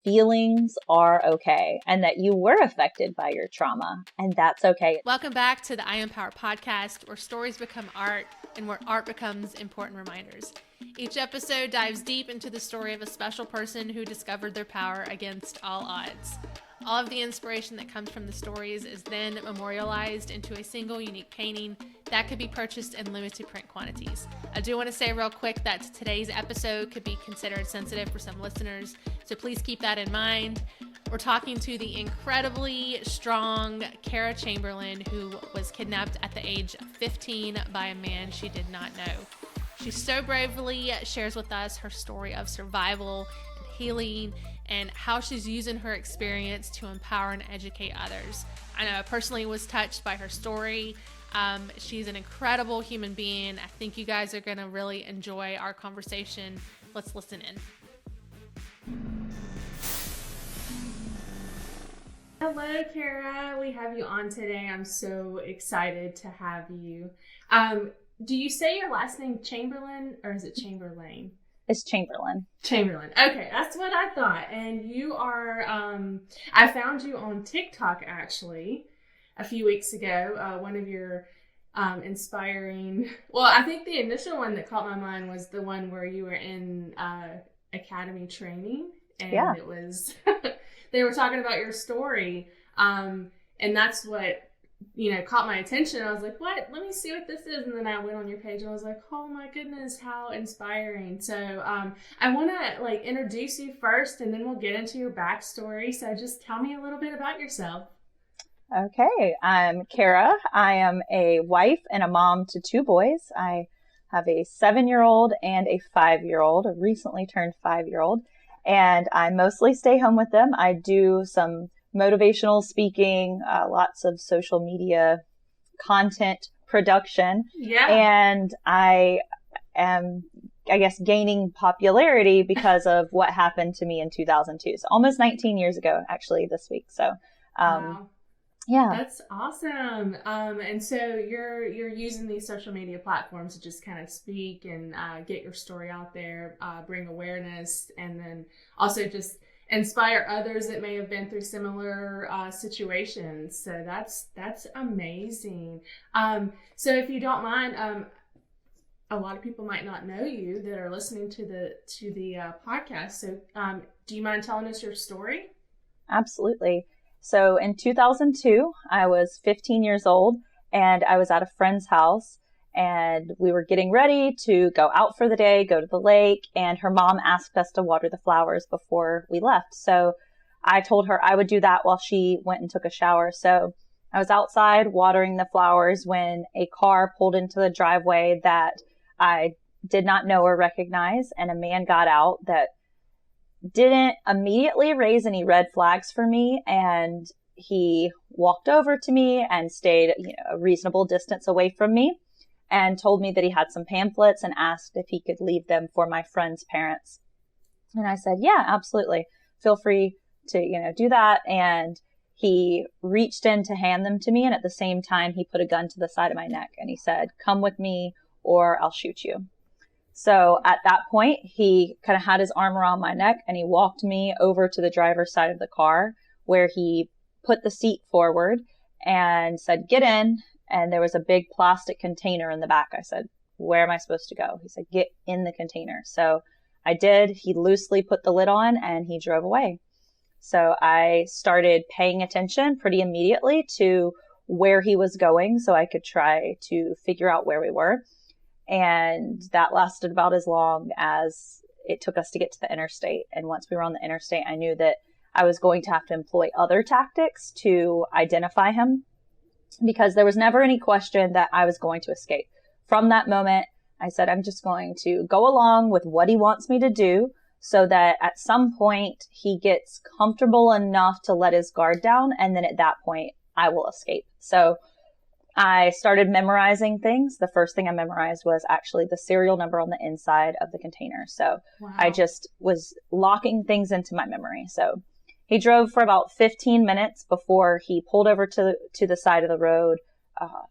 feelings are okay and that you were affected by your trauma, and that's okay. Welcome back to the I Empower podcast, where stories become art and where art becomes important reminders. Each episode dives deep into the story of a special person who discovered their power against all odds. All of the inspiration that comes from the stories is then memorialized into a single unique painting that could be purchased in limited print quantities. I do want to say real quick that today's episode could be considered sensitive for some listeners, so please keep that in mind. We're talking to the incredibly strong Kara Chamberlain, who was kidnapped at the age of 15 by a man she did not know. She so bravely shares with us her story of survival and healing, and how she's using her experience to empower and educate others. I know I personally was touched by her story. She's an incredible human being. I think you guys are going to really enjoy our conversation. Let's listen in. Hello, Kara. We have you on today. I'm so excited to have you. Do you say your last name Chamberlain, or is it Chamberlain? It's Chamberlain. Chamberlain. Okay, that's what I thought. And you are, I found you on TikTok actually a few weeks ago. One of your inspiring, well, I think the initial one that caught my mind was the one where you were in academy training. And Yeah. It was, they were talking about your story. And that's what, caught my attention. I was like, what? Let me see what this is. And then I went on your page and I was like, oh my goodness, how inspiring. So I want to introduce you first, and then we'll get into your backstory. So just tell me a little bit about yourself. Okay, I'm Kara. I am a wife and a mom to two boys. I have a 7-year-old and a 5-year-old, a recently turned 5-year-old, and I mostly stay home with them. I do some motivational speaking, lots of social media content production. Yeah. And I am, I guess, gaining popularity because of what happened to me in 2002. So almost 19 years ago, actually, this week. So, Wow. Yeah. That's awesome. And so you're using these social media platforms to just kind of speak and get your story out there, bring awareness, and then also just inspire others that may have been through similar situations. So that's amazing. So if you don't mind, a lot of people might not know you that are listening to the podcast. So do you mind telling us your story? Absolutely. So in 2002, I was 15 years old, and I was at a friend's house, and we were getting ready to go out for the day, go to the lake, and her mom asked us to water the flowers before we left. So I told her I would do that while she went and took a shower. So I was outside watering the flowers when a car pulled into the driveway that I did not know or recognize, and a man got out that didn't immediately raise any red flags for me, and he walked over to me and stayed, a reasonable distance away from me, and told me that he had some pamphlets and asked if he could leave them for my friend's parents. And I said, yeah, absolutely. Feel free to, do that. And he reached in to hand them to me. And at the same time, he put a gun to the side of my neck and he said, come with me or I'll shoot you. So at that point, he kind of had his arm around my neck and he walked me over to the driver's side of the car, where he put the seat forward and said, get in. And there was a big plastic container in the back. I said, where am I supposed to go? He said, get in the container. So I did. He loosely put the lid on and he drove away. So I started paying attention pretty immediately to where he was going so I could try to figure out where we were. And that lasted about as long as it took us to get to the interstate. And once we were on the interstate, I knew that I was going to have to employ other tactics to identify him, because there was never any question that I was going to escape. From that moment, I said, I'm just going to go along with what he wants me to do so that at some point he gets comfortable enough to let his guard down. And then at that point, I will escape. So I started memorizing things. The first thing I memorized was actually the serial number on the inside of the container. So Wow. I just was locking things into my memory. So he drove for about 15 minutes before he pulled over to the side of the road.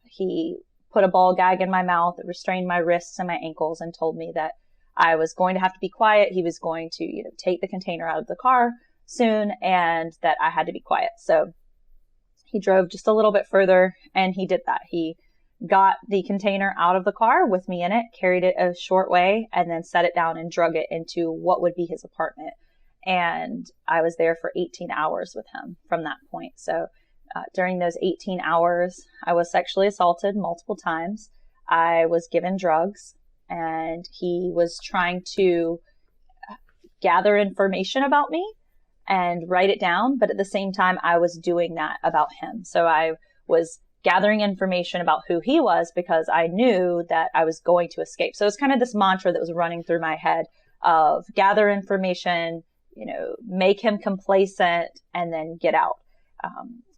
He put a ball gag in my mouth, restrained my wrists and my ankles, and told me that I was going to have to be quiet. He was going to, take the container out of the car soon and that I had to be quiet. So he drove just a little bit further and he did that. He got the container out of the car with me in it, carried it a short way, and then set it down and drug it into what would be his apartment. And I was there for 18 hours with him from that point. So during those 18 hours, I was sexually assaulted multiple times. I was given drugs, and he was trying to gather information about me and write it down. But at the same time, I was doing that about him. So I was gathering information about who he was because I knew that I was going to escape. So it's kind of this mantra that was running through my head of gather information, make him complacent, and then get out.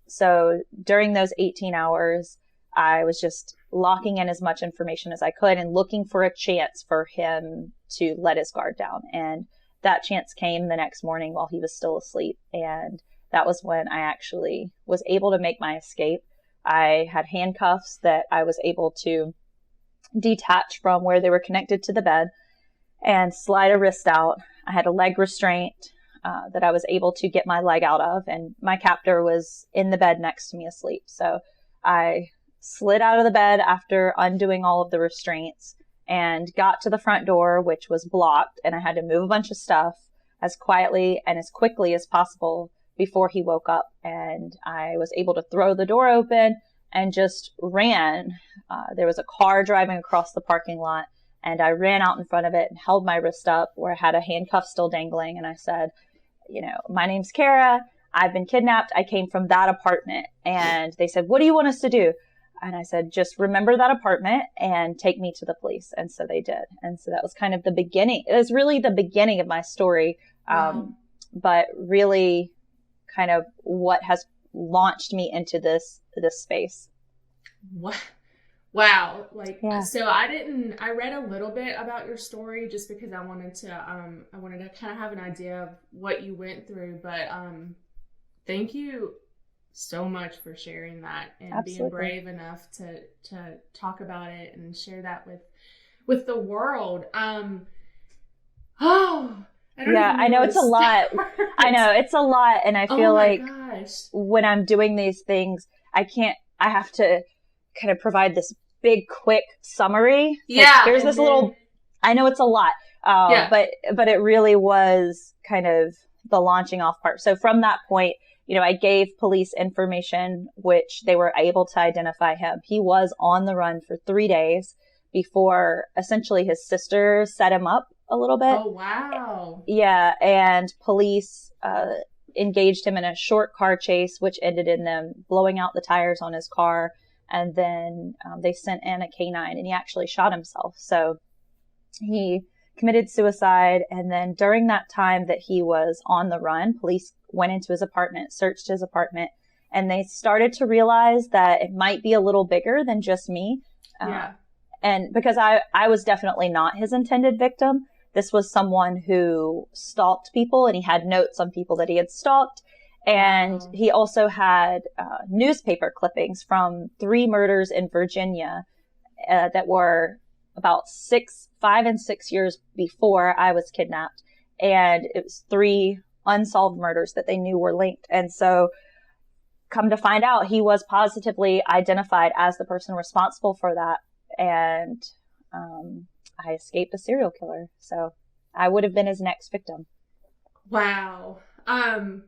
So during those 18 hours, I was just locking in as much information as I could and looking for a chance for him to let his guard down. And that chance came the next morning while he was still asleep. And that was when I actually was able to make my escape. I had handcuffs that I was able to detach from where they were connected to the bed and slide a wrist out. I had a leg restraint that I was able to get my leg out of, and my captor was in the bed next to me asleep. So I slid out of the bed after undoing all of the restraints and got to the front door, which was blocked, and I had to move a bunch of stuff as quietly and as quickly as possible before he woke up. And I was able to throw the door open and just ran. There was a car driving across the parking lot, and I ran out in front of it and held my wrist up where I had a handcuff still dangling. And I said, my name's Kara. I've been kidnapped. I came from that apartment. And they said, what do you want us to do? And I said, just remember that apartment and take me to the police. And so they did. And so that was kind of the beginning. It was really the beginning of my story. But really kind of what has launched me into this space. What? Wow. So I read a little bit about your story just because I wanted to kind of have an idea of what you went through, but, thank you so much for sharing that and Absolutely. Being brave enough to talk about it and share that with the world. I know it's a lot. I know it's a lot. And I feel when I'm doing these things, I have to kind of provide this big, quick summary. Yeah. Here's this I know it's a lot. But it really was kind of the launching off part. So from that point, I gave police information, which they were able to identify him. He was on the run for 3 days before essentially his sister set him up a little bit. Oh, wow. Yeah. And police engaged him in a short car chase, which ended in them blowing out the tires on his car. And then they sent in a canine, and he actually shot himself. So he committed suicide. And then during that time that he was on the run, police went into his apartment, searched his apartment, and they started to realize that it might be a little bigger than just me. And because I was definitely not his intended victim. This was someone who stalked people, and he had notes on people that he had stalked. And he also had newspaper clippings from 3 murders in Virginia that were about 5 and 6 years before I was kidnapped. And it was 3 unsolved murders that they knew were linked. And so come to find out, he was positively identified as the person responsible for that. And I escaped a serial killer. So I would have been his next victim. Wow. Oh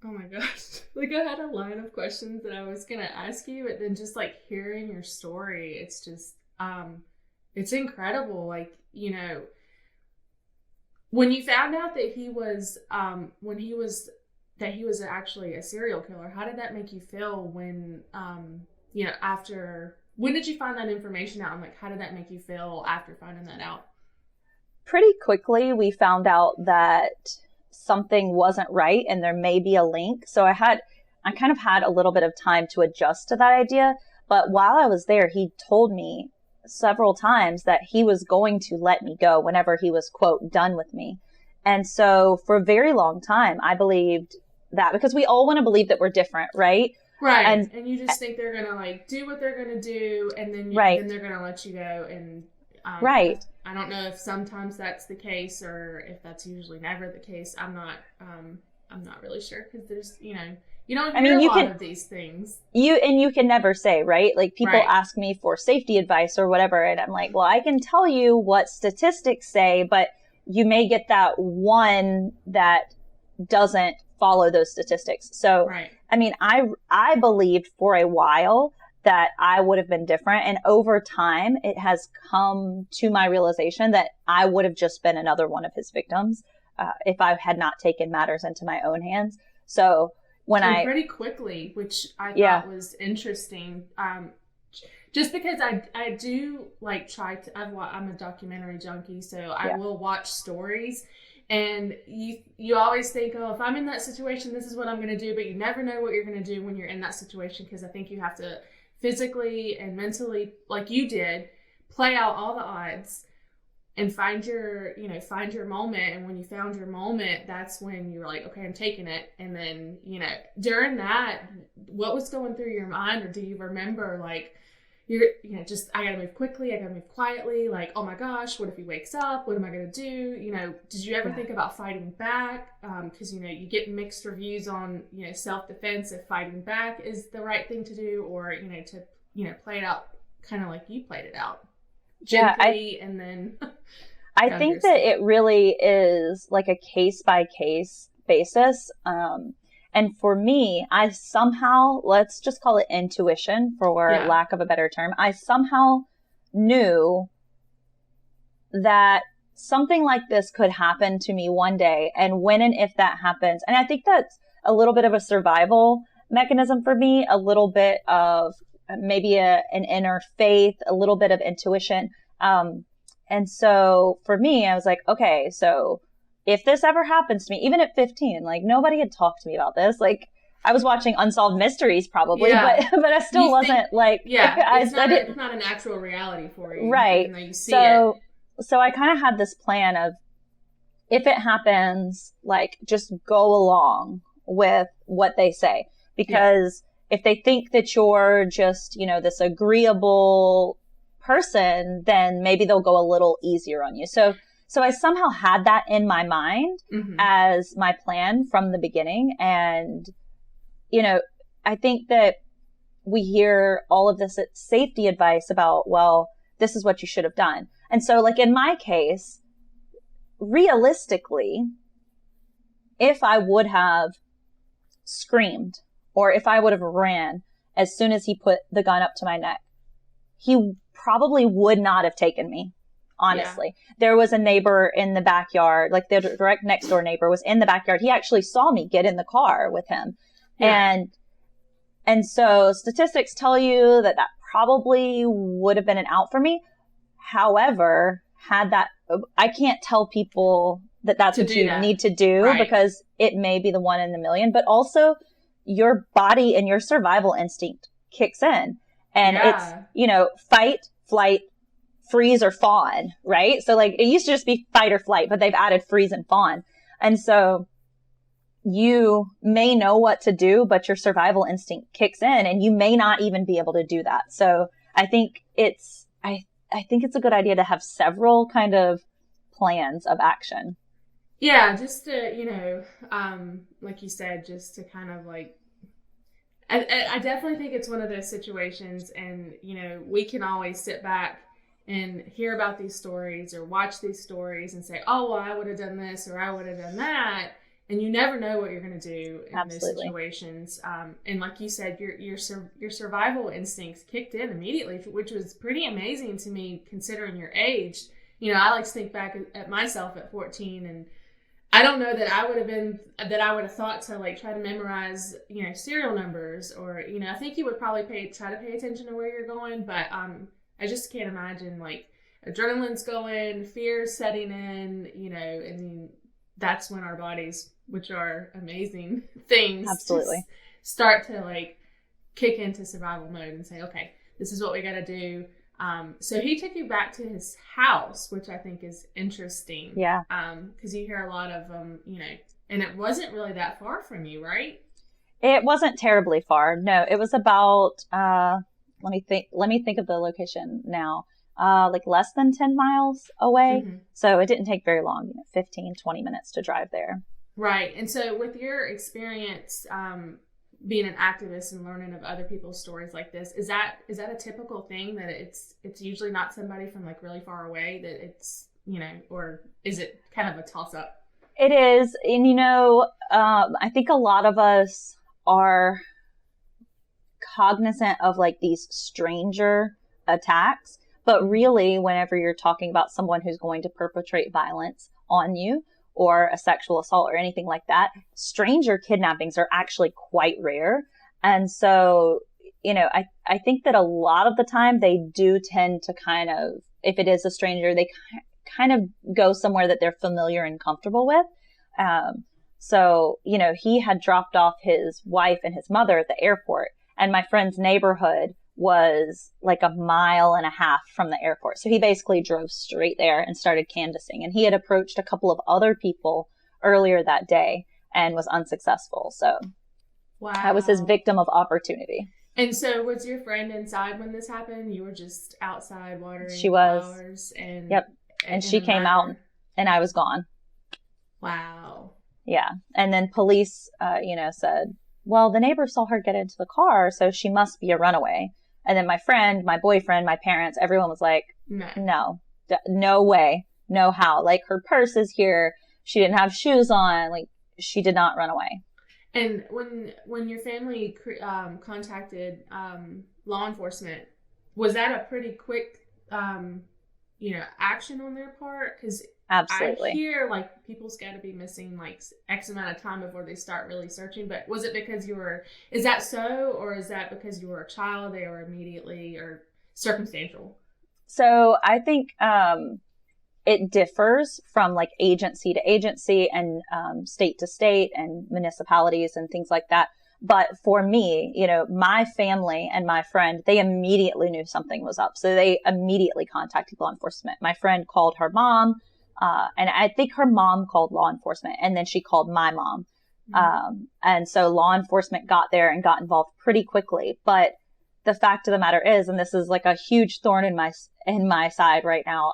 my gosh. I had a line of questions that I was going to ask you, and then just hearing your story, it's just, it's incredible. When you found out that he was actually a serial killer, how did that make you feel when did you find that information out? And how did that make you feel after finding that out? Pretty quickly, we found out that something wasn't right and there may be a link. So I kind of had a little bit of time to adjust to that idea. But while I was there, he told me several times that he was going to let me go whenever he was, quote, done with me. And so for a very long time, I believed that, because we all want to believe that we're different, right? Right. And you just think they're going to do what they're going to do, and then then they're going to let you go. And I don't know if sometimes that's the case or if that's usually never the case. I'm not not really sure, because there's, you don't I hear mean, a you lot can, of these things. you can never say, right? Like people Right. ask me for safety advice or whatever. And I'm like, well, I can tell you what statistics say, but you may get that one that doesn't follow those statistics. So, Right. I mean, I believed for a while that I would have been different. And over time, it has come to my realization that I would have just been another one of his victims if I had not taken matters into my own hands. So and pretty quickly, which I thought was interesting. Just because I do like I'm a documentary junkie, so I will watch stories. And you always think, oh, if I'm in that situation, this is what I'm going to do. But you never know what you're going to do when you're in that situation, because I think you have to physically and mentally, like you did, play out all the odds and find your moment. And when you found your moment, that's when you were like, okay, I'm taking it. And then, during that, what was going through your mind? Or do you remember, like, I gotta move quickly, I gotta move quietly, like, oh my gosh, what if he wakes up? What am I gonna do? Did you ever think about fighting back? Because, you get mixed reviews on, self-defense, if fighting back is the right thing to do, or, to play it out kind of like you played it out. Gently, and then I think that it really is like a case-by-case basis. And for me, I somehow, let's just call it intuition for lack of a better term. I somehow knew that something like this could happen to me one day. And when and if that happens, and I think that's a little bit of a survival mechanism for me, a little bit of maybe an inner faith, a little bit of intuition. And so for me, I was like, okay, so if this ever happens to me, even at 15, like nobody had talked to me about this. Like I was watching Unsolved Mysteries probably, but I still wasn't it's not an actual reality for you. Right. Even though you see it. So I kind of had this plan of, if it happens, like just go along with what they say, because if they think that you're just, this agreeable person, then maybe they'll go a little easier on you. So I somehow had that in my mind as my plan from the beginning. And, I think that we hear all of this safety advice about, well, this is what you should have done. And so like in my case, realistically, if I would have screamed or if I would have ran as soon as he put the gun up to my neck, he probably would not have taken me. Honestly, there was a neighbor in the backyard, like the direct next door neighbor was in the backyard. He actually saw me get in the car with him. And so statistics tell you that probably would have been an out for me. However, I can't tell people that's what you need to do, because it may be the one in a million, but also your body and your survival instinct kicks in, and it's, fight, flight, freeze, or fawn, right? So like it used to just be fight or flight, but they've added freeze and fawn. And so you may know what to do, but your survival instinct kicks in and you may not even be able to do that. So I think I think it's a good idea to have several kind of plans of action. Yeah, just to, like you said, just to kind of like, I definitely think it's one of those situations, and, we can always sit back and hear about these stories or watch these stories and say, oh, well, I would have done this or I would have done that. And you never know what you're going to do in those situations. And like you said, your survival instincts kicked in immediately, which was pretty amazing to me considering your age. I like to think back at myself at 14, and I don't know that I would have thought to like try to memorize, serial numbers, or, I think you would probably try to pay attention to where you're going. But I just can't imagine, like, adrenaline's going, fear's setting in, and that's when our bodies, which are amazing things, absolutely, start to like kick into survival mode and say, okay, this is what we got to do. So he took you back to his house, which I think is interesting. Yeah. Because you hear a lot of, and it wasn't really that far from you, right? It wasn't terribly far. No, it was about, let me think of the location now. Like less than 10 miles away. Mm-hmm. So it didn't take very long, 15, 20 minutes to drive there. Right. And so with your experience, being an activist and learning of other people's stories like this, is that a typical thing that it's usually not somebody from like really far away, that it's, or is it kind of a toss up? It is. And, I think a lot of us are cognizant of like these stranger attacks, but really whenever you're talking about someone who's going to perpetrate violence on you or a sexual assault or anything like that, stranger kidnappings are actually quite rare. And so, I think that a lot of the time they do tend to kind of, if it is a stranger, they kind of go somewhere that they're familiar and comfortable with. So, he had dropped off his wife and his mother at the airport, and my friend's neighborhood was like 1.5 miles from the airport. So he basically drove straight there and started canvassing. And he had approached a couple of other people earlier that day and was unsuccessful. So wow. I was his victim of opportunity. And so was your friend inside when this happened? You were just outside watering She was. flowers? And yep. And she came out and I was gone. Wow. Yeah. And then police, said, well, the neighbor saw her get into the car, so she must be a runaway. And then my friend, my boyfriend, my parents, everyone was like, no way, no how. Like, her purse is here. She didn't have shoes on. Like, she did not run away. And when your family contacted law enforcement, was that a pretty quick, action on their part? Because absolutely, I hear like people's got to be missing like X amount of time before they start really searching. But was it because is that so, or is that because you were a child, they were immediately, or circumstantial? So I think it differs from like agency to agency and state to state and municipalities and things like that. But for me, my family and my friend, they immediately knew something was up. So they immediately contacted law enforcement. My friend called her mom, and I think her mom called law enforcement, and then she called my mom. Mm-hmm. And so law enforcement got there and got involved pretty quickly. But the fact of the matter is, and this is like a huge thorn in my side right now,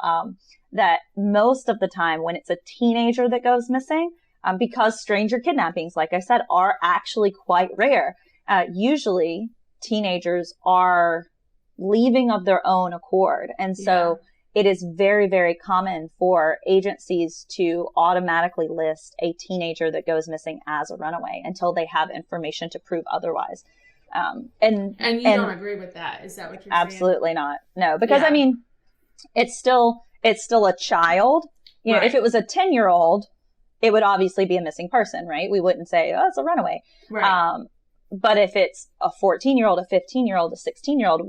that most of the time when it's a teenager that goes missing, because stranger kidnappings, like I said, are actually quite rare. Usually teenagers are leaving of their own accord. And so it is very, very common for agencies to automatically list a teenager that goes missing as a runaway until they have information to prove otherwise. And you don't agree with that? Is that what you're saying? Absolutely not. No, because I mean, it's still a child. Right. If it was a 10-year-old, it would obviously be a missing person, right? We wouldn't say, oh, it's a runaway. Right. But if it's a 14-year-old, a 15-year-old, a 16-year-old,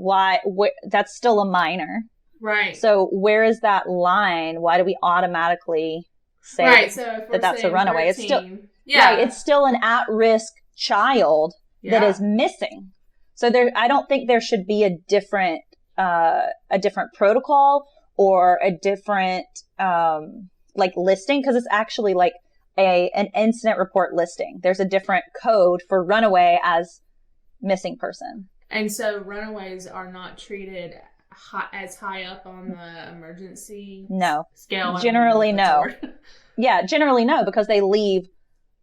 that's still a minor. Right. So where is that line? Why do we automatically say that that's a runaway? 13, it's still, it's still an at-risk child that is missing. So I don't think there should be a different protocol or a different, listing, because it's actually like an incident report listing. There's a different code for runaway as missing person. And so runaways are not treated as high up on the emergency scale? Generally, no. Yeah, generally no, because they leave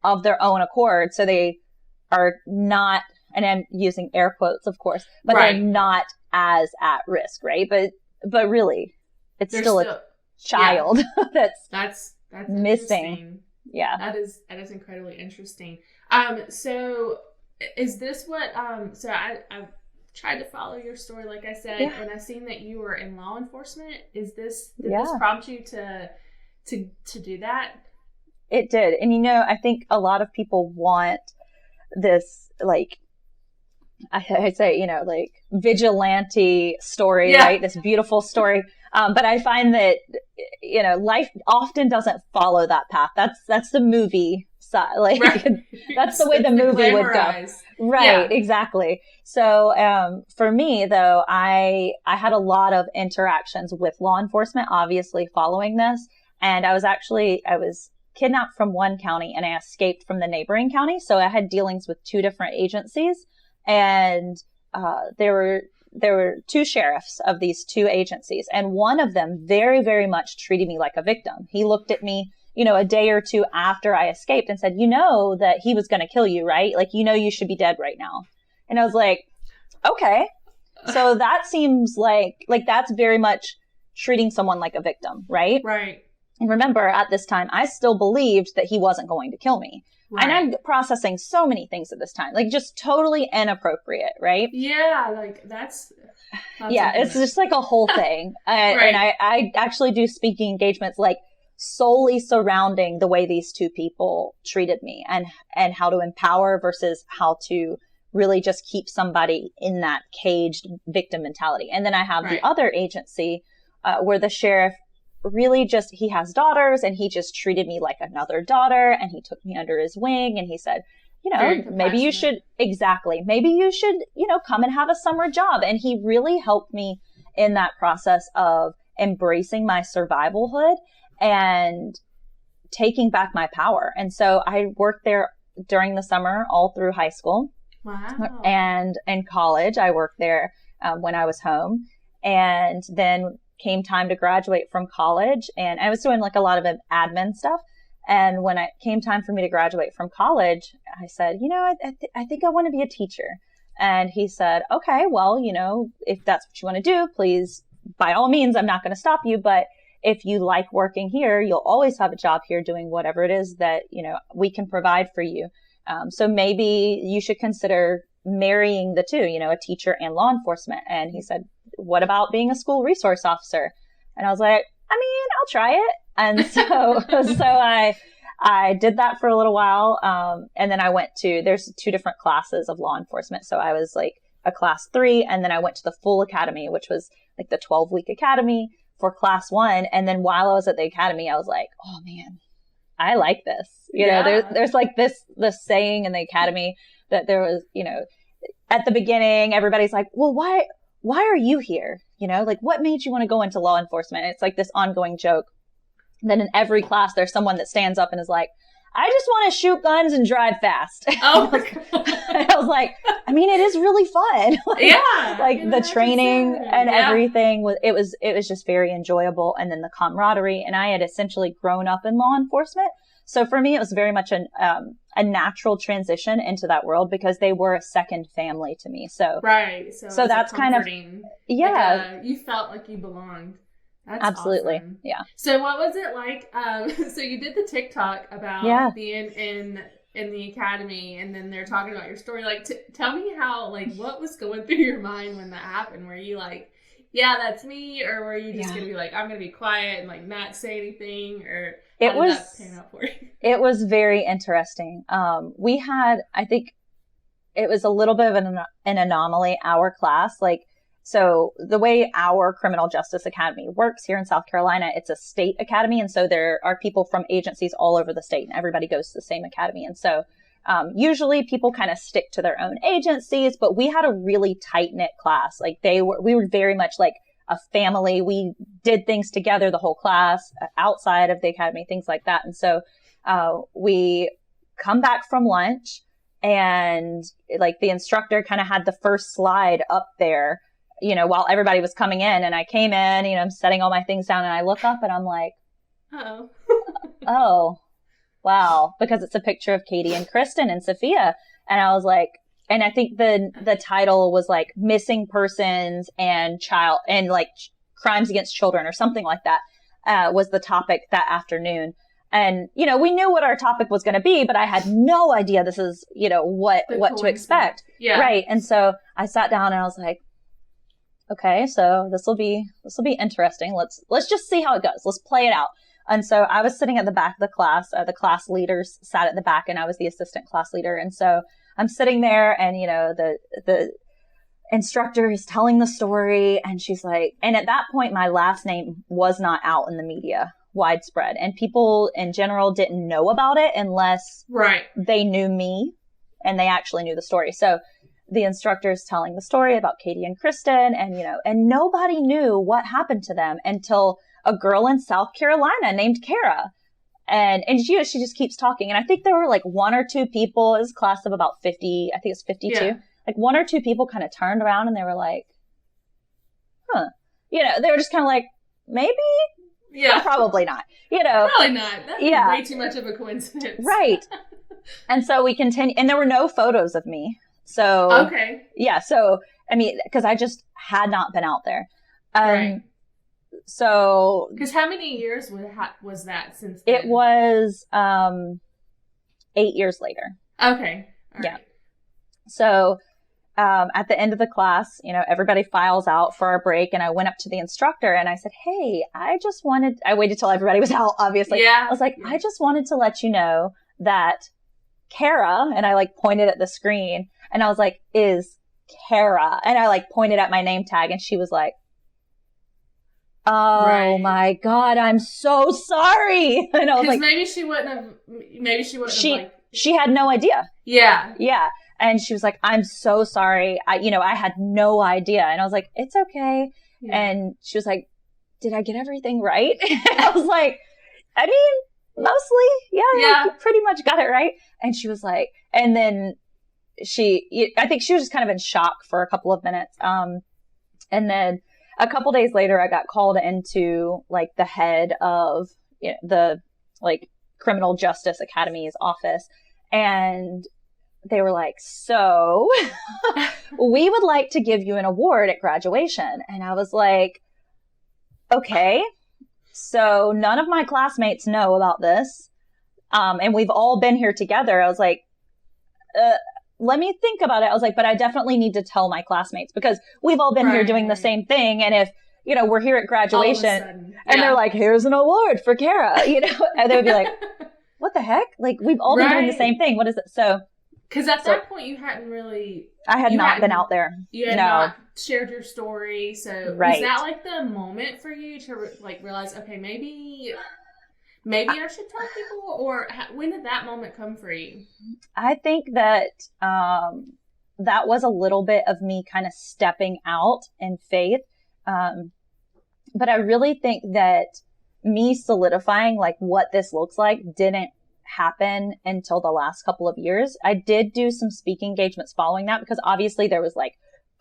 of their own accord. So they are not, and I'm using air quotes, of course, but they're not as at risk, right? But really, it's still a child that's missing. Yeah. That is incredibly interesting. So is this what, so I've tried to follow your story, like I said, and I've seen that you were in law enforcement. Did this prompt you to do that? It did. And, I think a lot of people want this, like, I'd say, like vigilante story, right? This beautiful story. But I find that, life often doesn't follow that path. That's the movie side. Like that's the way the movie would go. Right. Yeah. Exactly. So, for me though, I had a lot of interactions with law enforcement, obviously following this. And I was kidnapped from one county and I escaped from the neighboring county. So I had dealings with two different agencies, and, there were two sheriffs of these two agencies, and one of them very, very much treated me like a victim. He looked at me a day or two after I escaped and said, that he was going to kill you, right? Like, you should be dead right now. And I was like, okay. So that seems like that's very much treating someone like a victim, right? Right. And remember, at this time, I still believed that he wasn't going to kill me. Right. And I'm processing so many things at this time, like just totally inappropriate, right? Yeah, like that's yeah, it's just like a whole thing. Right. And I actually do speaking engagements like solely surrounding the way these two people treated me and how to empower versus how to really just keep somebody in that caged victim mentality. And then I have the other agency where the sheriff really just, he has daughters and he just treated me like another daughter and he took me under his wing and he said, maybe you should, come and have a summer job. And he really helped me in that process of embracing my survivalhood and taking back my power. And so I worked there during the summer all through high school. Wow. And in college, I worked there when I was home. And then came time to graduate from college, and I was doing like a lot of admin stuff. And when it came time for me to graduate from college, I said, I think I want to be a teacher. And he said, okay, well, if that's what you want to do, please, by all means, I'm not going to stop you. But if you like working here, you'll always have a job here doing whatever it is that, we can provide for you. So maybe you should consider marrying the two, a teacher and law enforcement. And he said, what about being a school resource officer? And I was like, I'll try it. And so I did that for a little while. And then I went there's two different classes of law enforcement. So I was like a class 3, and then I went to the full academy, which was like the 12-week academy for class 1. And then while I was at the academy, I was like, oh man, I like this. There's like this saying in the academy that there was, at the beginning, everybody's like, well, why are you here? Like what made you want to go into law enforcement? And it's like this ongoing joke. And then in every class, there's someone that stands up and is like, I just want to shoot guns and drive fast. Oh my God. I was like, it is really fun. The training and everything it was just very enjoyable. And then the camaraderie, and I had essentially grown up in law enforcement. So for me, it was very much a natural transition into that world because they were a second family to me. So right. So that's kind of, you felt like you belonged. That's absolutely awesome. Yeah. So what was it like? So you did the TikTok about being in the academy, and then they're talking about your story. Like, tell me how, like, what was going through your mind when that happened? Were you like, yeah, that's me, or were you just gonna be like, I'm gonna be quiet and like not say anything, or how did that pan out for you? It was very interesting. We had, I think, it was a little bit of an anomaly. Our class, so the way our criminal justice academy works here in South Carolina, it's a state academy. And so there are people from agencies all over the state and everybody goes to the same academy. And so usually people kind of stick to their own agencies, but we had a really tight knit class. We were very much like a family. We did things together, the whole class outside of the academy, things like that. And so we come back from lunch and the instructor kind of had the first slide up there, while everybody was coming in, and I came in, I'm setting all my things down, and I look up and I'm like, uh-oh. Oh, wow. Because it's a picture of Katie and Kristen and Sophia. And I was like, and I think the title was like missing persons and crimes against children or something like that, was the topic that afternoon. And, we knew what our topic was going to be, but I had no idea this is, what to expect. Yeah. Right. And so I sat down and I was like, okay, so this will be interesting. Let's just see how it goes. Let's play it out. And so I was sitting at the back of the class. The class leaders sat at the back, and I was the assistant class leader. And so I'm sitting there, and the instructor is telling the story, and she's like, and at that point, my last name was not out in the media widespread, and people in general didn't know about it unless they knew me and they actually knew the story. So the instructor's telling the story about Katie and Kristen, and nobody knew what happened to them until a girl in South Carolina named Kara. And she just keeps talking. And I think there were like one or two people, it was a class of about 50, I think it's 52. Yeah. Like one or two people kind of turned around and they were like, huh. They were just kind of like, maybe Yeah. Probably not, you know. Probably not. That'd be way too much of a coincidence. Right. And so we continue, and there were no photos of me. So, okay. Yeah. So, I mean, because I just had not been out there. Right. So. Because how many years was that since then? It was 8 years later. Okay. All yeah. Right. So, at the end of the class, you know, everybody files out for our break, and I went up to the instructor and I said, hey, I waited till everybody was out, obviously. Yeah. I was like, I just wanted to let you know that Kara, and I like pointed at the screen, and I was like, is Kara, and I like pointed at my name tag, and she was like, oh my God, I'm so sorry. And I was like, maybe she wouldn't have. She had no idea. Yeah. Yeah. And she was like, I'm so sorry. I had no idea. And I was like, it's okay. Yeah. And she was like, did I get everything right? I was like, I mean, mostly. Yeah. You pretty much got it right. And she was like, and then I think she was just kind of in shock for a couple of minutes. And then a couple days later, I got called into like the head of the like Criminal Justice Academy's office. And they were like, so we would like to give you an award at graduation. And I was like, okay, so none of my classmates know about this. And we've all been here together. I was like, let me think about it. I was like, but I definitely need to tell my classmates because we've all been here doing the same thing. And if, we're here at graduation and they're like, here's an award for Kara, and they would be like, what the heck? Like, we've all been doing the same thing. What is it? So, because at that point you hadn't really... I had not been out there. You had not shared your story. So was that like the moment for you to like realize, okay, maybe I should tell people? Or when did that moment come for you? I think that that was a little bit of me kind of stepping out in faith. But I really think that me solidifying like what this looks like didn't happen until the last couple of years. I did do some speaking engagements following that because obviously there was like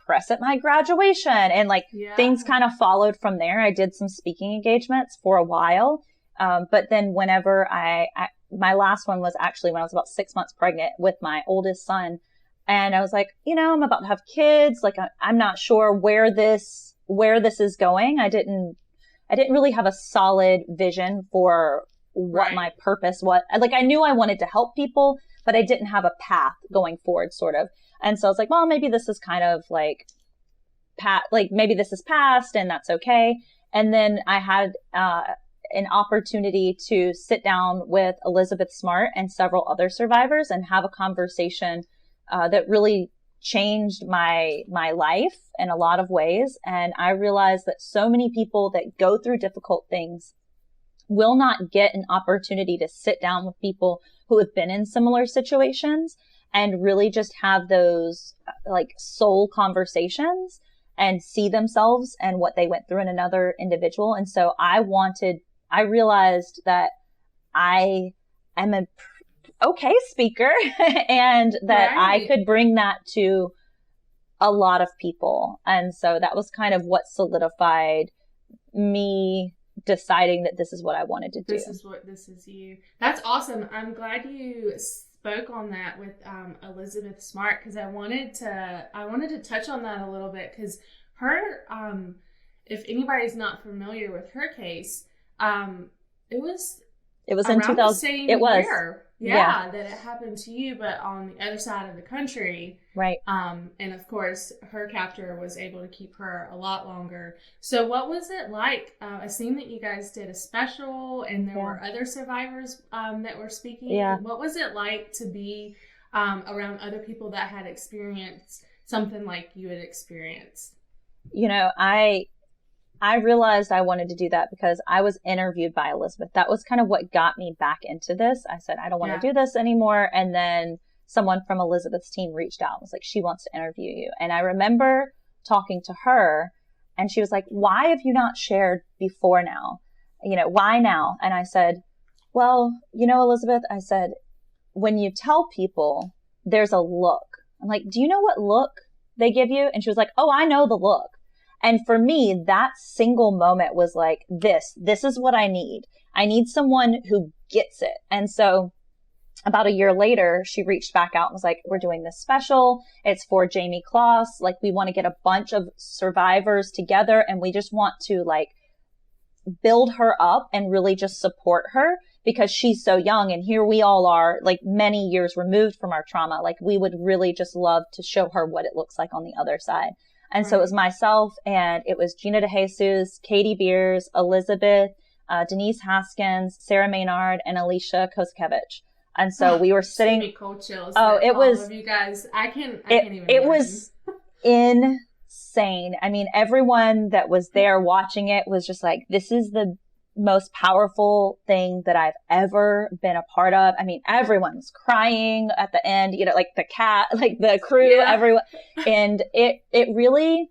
press at my graduation and like things kind of followed from there. I did some speaking engagements for a while. But then whenever my last one was actually when I was about 6 months pregnant with my oldest son. And I was like, I'm about to have kids. Like, I'm not sure where this is going. I didn't really have a solid vision for what my purpose was. Like, I knew I wanted to help people, but I didn't have a path going forward, sort of. And so I was like, well, maybe this is kind of like, maybe this is past and that's okay. And then I had, an opportunity to sit down with Elizabeth Smart and several other survivors and have a conversation, that really changed my life in a lot of ways. And I realized that so many people that go through difficult things will not get an opportunity to sit down with people who have been in similar situations and really just have those like soul conversations and see themselves and what they went through in another individual. And so I realized that I am an okay speaker and that I could bring that to a lot of people. And so that was kind of what solidified me deciding that this is what I wanted to do. This is you. That's awesome. I'm glad you spoke on that with Elizabeth Smart because I wanted to touch on that a little bit because her, if anybody's not familiar with her case, it was in 2000. It was. That it happened to you, but on the other side of the country. Right. And of course, her captor was able to keep her a lot longer. So what was it like? I seen that you guys did a special and there were other survivors that were speaking. Yeah. What was it like to be around other people that had experienced something like you had experienced? I realized I wanted to do that because I was interviewed by Elizabeth. That was kind of what got me back into this. I said, I don't want to do this anymore. And then someone from Elizabeth's team reached out and was like, she wants to interview you. And I remember talking to her and she was like, why have you not shared before now? Why now? And I said, well, Elizabeth, I said, when you tell people there's a look, I'm like, do you know what look they give you? And she was like, oh, I know the look. And for me, that single moment was like, this is what I need. I need someone who gets it. And so about a year later, she reached back out and was like, we're doing this special. It's for Jamie Kloss. Like, we want to get a bunch of survivors together, and we just want to like build her up and really just support her because she's so young. And here we all are, like many years removed from our trauma. Like, we would really just love to show her what it looks like on the other side. And so it was myself, and it was Gina DeJesus, Katie Beers, Elizabeth, Denise Haskins, Sarah Maynard, and Alicia Koskevich. And so we were sitting. Me cold chills. It was. Of you guys, I can't even. It was insane. I mean, everyone that was there watching it was just like, "This is the most powerful thing that I've ever been a part of." I mean, everyone's crying at the end. You know, like the cat, like the crew, everyone, and it really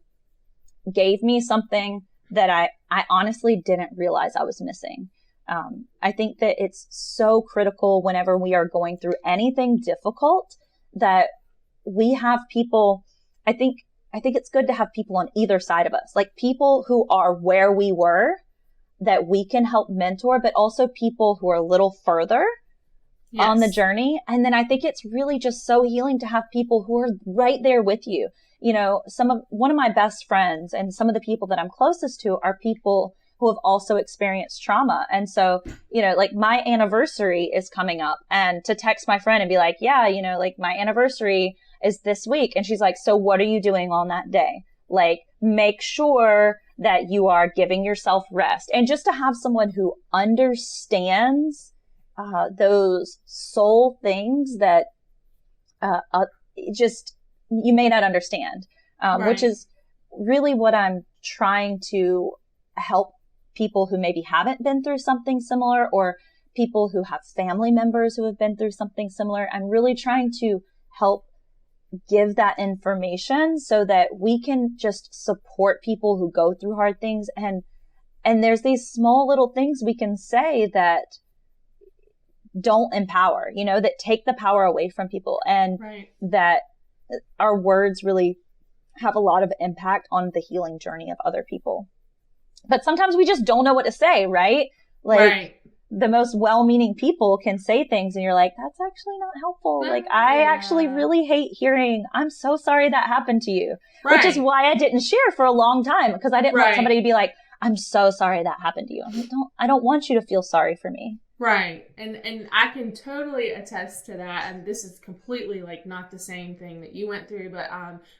gave me something that I honestly didn't realize I was missing. I think that it's so critical whenever we are going through anything difficult that we have people. I think it's good to have people on either side of us, like people who are where we were that we can help mentor, but also people who are a little further on the journey. And then I think it's really just so healing to have people who are right there with you. You know, one of my best friends and some of the people that I'm closest to are people who have also experienced trauma. And so, you know, like my anniversary is coming up, and to text my friend and be like, yeah, you know, like my anniversary is this week. And she's like, so what are you doing on that day? Like, make sure that you are giving yourself rest. And just to have someone who understands those soul things that just you may not understand, which is really what I'm trying to help people who maybe haven't been through something similar, or people who have family members who have been through something similar. I'm really trying to help give that information so that we can just support people who go through hard things. And there's these small little things we can say that don't empower, you know, that take the power away from people, and that our words really have a lot of impact on the healing journey of other people. But sometimes we just don't know what to say, right? Like the most well-meaning people can say things and you're like, that's actually not helpful. Like, I actually really hate hearing, I'm so sorry that happened to you, which is why I didn't share for a long time, because I didn't want somebody to be like, I'm so sorry that happened to you. I don't want you to feel sorry for me. Right. And I can totally attest to that. And this is completely like not the same thing that you went through, but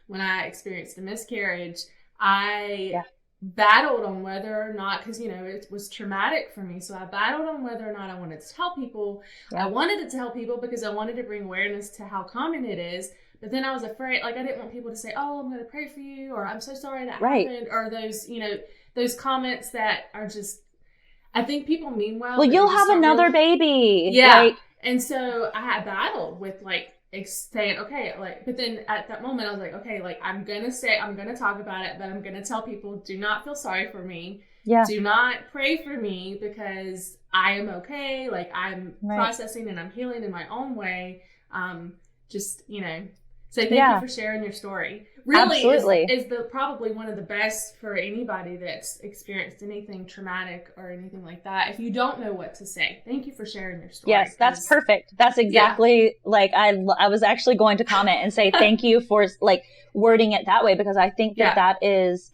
when I experienced a miscarriage, I battled on whether or not, because, you know, it was traumatic for me. So I battled on whether or not I wanted to tell people. I wanted to tell people because I wanted to bring awareness to how common it is. But then I was afraid, like, I didn't want people to say, oh, I'm going to pray for you, or I'm so sorry that happened, or those, you know, those comments that are just, I think people mean well. Well, you'll have another baby. Yeah. Like, and so I had battled with like saying, okay, like, but then at that moment I was like, okay, like I'm going to talk about it, but I'm going to tell people, do not feel sorry for me. Yeah. Do not pray for me because I am okay. Like, I'm processing and I'm healing in my own way. Just, you know, say thank you for sharing your story. Really is probably one of the best for anybody that's experienced anything traumatic or anything like that. If you don't know what to say, thank you for sharing your story. Yes, that's perfect. That's exactly like I was actually going to comment and say thank you for like wording it that way, because I think that's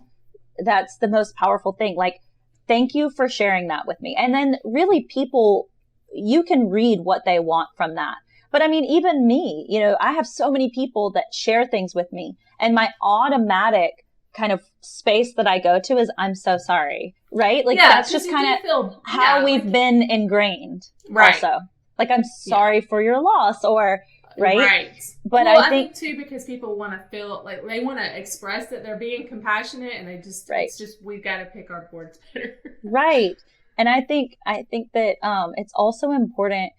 the most powerful thing. Like, thank you for sharing that with me. And then really people, you can read what they want from that. But I mean, even me, you know, I have so many people that share things with me, and my automatic kind of space that I go to is, I'm so sorry. Right? Like, that's just kind of how we've been ingrained. Also, like, I'm sorry for your loss, or right. But I think too, because people want to feel like they want to express that they're being compassionate, and they just, it's just, we've got to pick our words better. Right. And I think that, it's also important.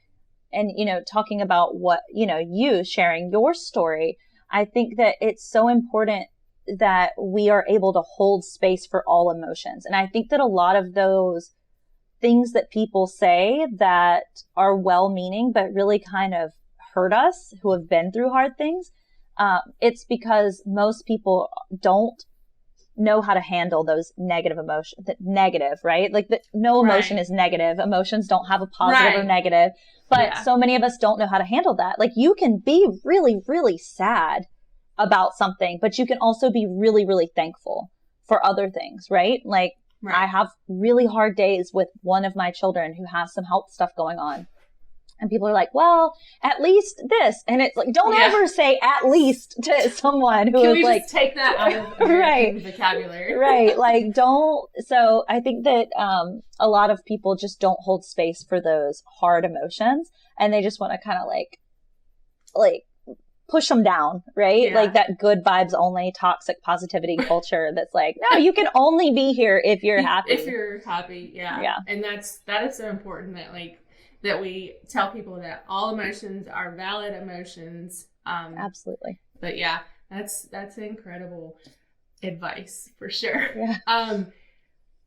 And, you know, talking about what, you know, you sharing your story, I think that it's so important that we are able to hold space for all emotions. And I think that a lot of those things that people say that are well-meaning, but really kind of hurt us who have been through hard things, it's because most people don't know how to handle those negative emotions, negative, right? Like no emotion is negative. Emotions don't have a positive or negative, but so many of us don't know how to handle that. Like you can be really, really sad about something, but you can also be really, really thankful for other things, right? Like I have really hard days with one of my children who has some health stuff going on. And people are like, well, at least this. And it's like, don't ever say at least to someone who is like, just take that out of American vocabulary. Right. Like don't. So I think that, a lot of people just don't hold space for those hard emotions, and they just want to kind of like push them down, right? Yeah. Like that good vibes only toxic positivity culture that's like, no, you can only be here if you're happy. If you're happy. Yeah. Yeah. And that is so important that we tell people that all emotions are valid emotions. Absolutely. But yeah, that's incredible advice for sure. Yeah.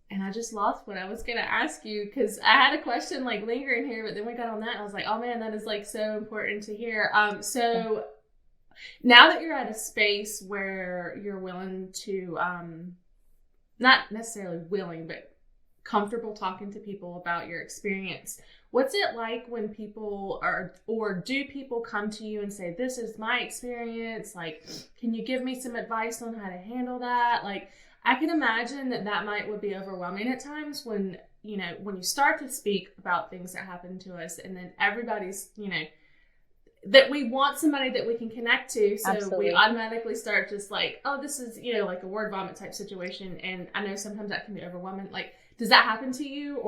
And I just lost what I was going to ask you, because I had a question like lingering here, but then we got on that and I was like, oh man, that is like so important to hear. So now that you're at a space where you're willing to, not necessarily willing, but comfortable talking to people about your experience, what's it like when people or do people come to you and say, this is my experience, like, can you give me some advice on how to handle that? Like, I can imagine that would be overwhelming at times when you start to speak about things that happen to us, and then everybody's, that we want somebody that we can connect to. So Absolutely. We automatically start just like, oh, this is, like a word vomit type situation. And I know sometimes that can be overwhelming. Like, does that happen to you?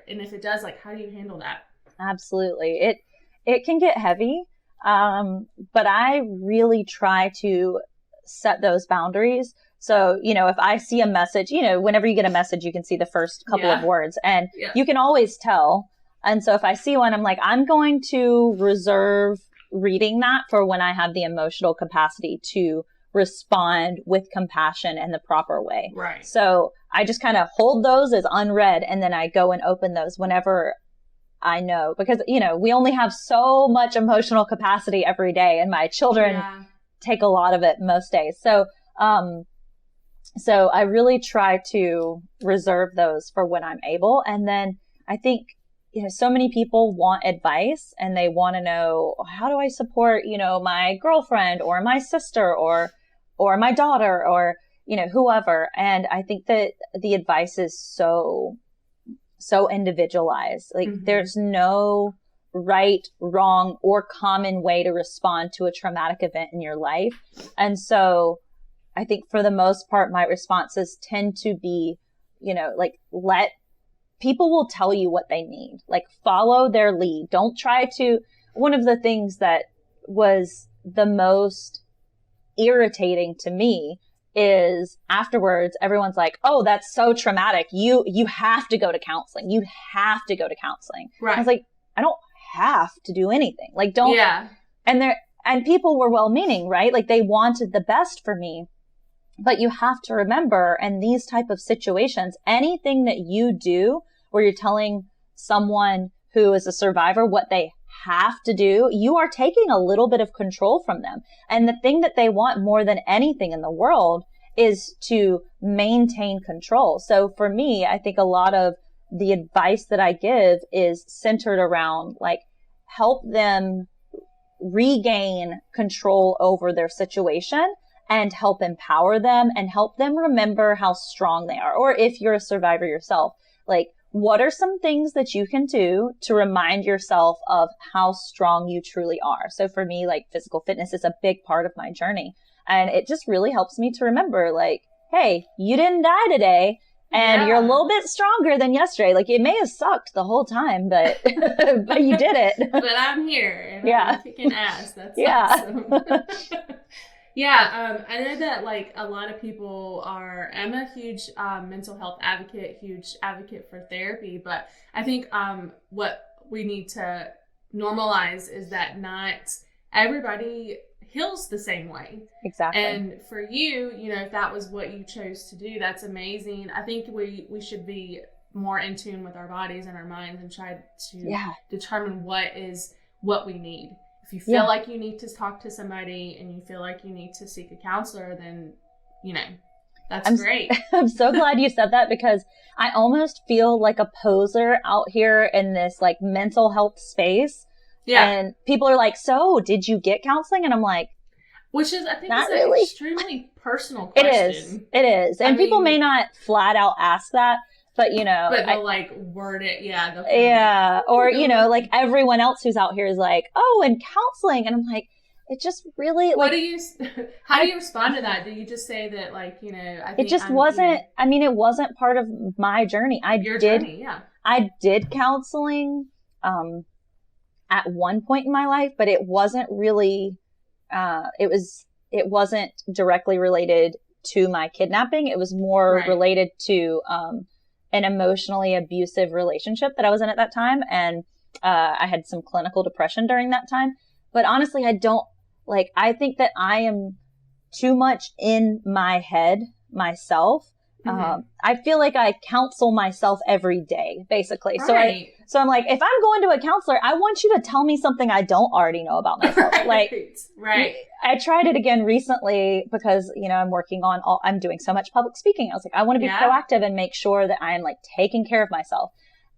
And if it does, like, how do you handle that? Absolutely. It can get heavy. But I really try to set those boundaries. So, if I see a message, whenever you get a message, you can see the first couple of words, and you can always tell. And so if I see one, I'm like, I'm going to reserve reading that for when I have the emotional capacity to respond with compassion in the proper way. Right. So I just kind of hold those as unread, and then I go and open those whenever I know, because, we only have so much emotional capacity every day, and my children take a lot of it most days. So I really try to reserve those for when I'm able. And then I think, so many people want advice, and they want to know, how do I support, my girlfriend or my sister or my daughter or, whoever. And I think that the advice is so individualized. Like there's no right, wrong, or common way to respond to a traumatic event in your life. And so I think for the most part, my responses tend to be, let people will tell you what they need, like follow their lead. Don't try to, one of the things that was the most irritating to me is afterwards, everyone's like, oh, that's so traumatic. You have to go to counseling. You have to go to counseling. Right. I was like, I don't have to do anything. Like, don't. Yeah. And people were well-meaning, right? Like they wanted the best for me. But you have to remember, in these type of situations, anything that you do where you're telling someone who is a survivor what they have to do, you are taking a little bit of control from them. And the thing that they want more than anything in the world is to maintain control. So for me, I think a lot of the advice that I give is centered around like help them regain control over their situation, and help empower them and help them remember how strong they are. Or if you're a survivor yourself, like what are some things that you can do to remind yourself of how strong you truly are? So for me, like physical fitness is a big part of my journey. And it just really helps me to remember like, hey, you didn't die today. And you're a little bit stronger than yesterday. Like it may have sucked the whole time, but but you did it. But I'm here and I'm kicking ass. That's awesome. I know that like a lot of people I'm a huge mental health advocate, huge advocate for therapy, but I think what we need to normalize is that not everybody heals the same way. Exactly. And for you, if that was what you chose to do, that's amazing. I think we should be more in tune with our bodies and our minds and try to determine what we need. If you feel like you need to talk to somebody and you feel like you need to seek a counselor, then, That's great. I'm so glad you said that, because I almost feel like a poser out here in this like mental health space. Yeah. And people are like, so did you get counseling? And I'm like, which is, I think, not is an really. Extremely personal question. It is. And people may not flat out ask that, but but they'll like word it. Yeah. Yeah. Or, like everyone else who's out here is like, oh, and counseling. And I'm like, it just really like, how do you respond to that? Do you just say that, like, I think it just wasn't, it wasn't part of my journey. Journey, yeah. I did counseling, at one point in my life, but it wasn't really, it wasn't directly related to my kidnapping. It was more related to, an emotionally abusive relationship that I was in at that time. And, I had some clinical depression during that time, but honestly, I think that I am too much in my head myself. Mm-hmm. I feel like I counsel myself every day, basically. Right. So I'm like, if I'm going to a counselor, I want you to tell me something I don't already know about myself. Right. I tried it again recently because, I'm doing so much public speaking. I was like, I want to be proactive and make sure that I'm like taking care of myself.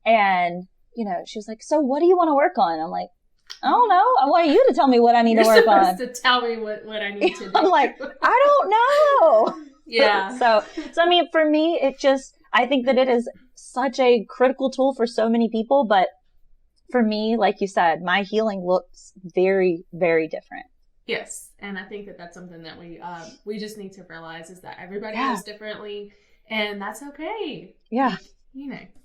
And, she was like, so what do you want to work on? I'm like, I don't know. I want you to tell me what I need to work on. You're supposed to tell me what I need to do. I'm like, I don't know. Yeah. So for me, I think that it is such a critical tool for so many people. But for me, like you said, my healing looks very, very different. Yes. And I think that that's something that we just need to realize is that everybody does differently, and that's okay. Yeah.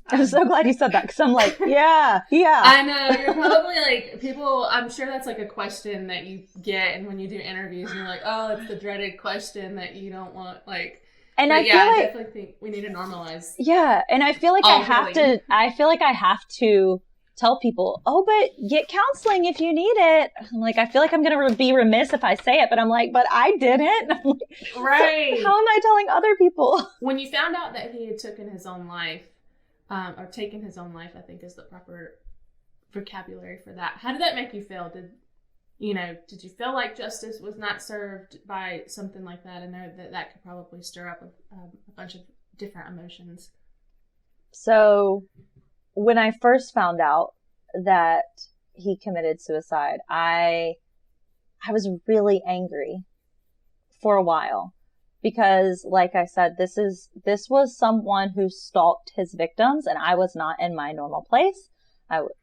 I'm so glad you said that, because I'm like, yeah. I know. You're probably like, people, I'm sure that's like a question that you get, and when you do interviews, and you're like, oh, it's the dreaded question that you don't want, like. And I definitely think we need to normalize. Yeah, and I feel like I have to tell people, oh, but get counseling if you need it. I'm like, I feel like I'm going to be remiss if I say it, but I'm like, but I didn't. Right. How am I telling other people? When you found out that he had taken his own life, I think is the proper vocabulary for that. How did that make you feel? Did you feel like justice was not served by something like that? I know that could probably stir up a bunch of different emotions. So when I first found out that he committed suicide, I was really angry for a while. Because, like I said, this was someone who stalked his victims, and I was not in my normal place.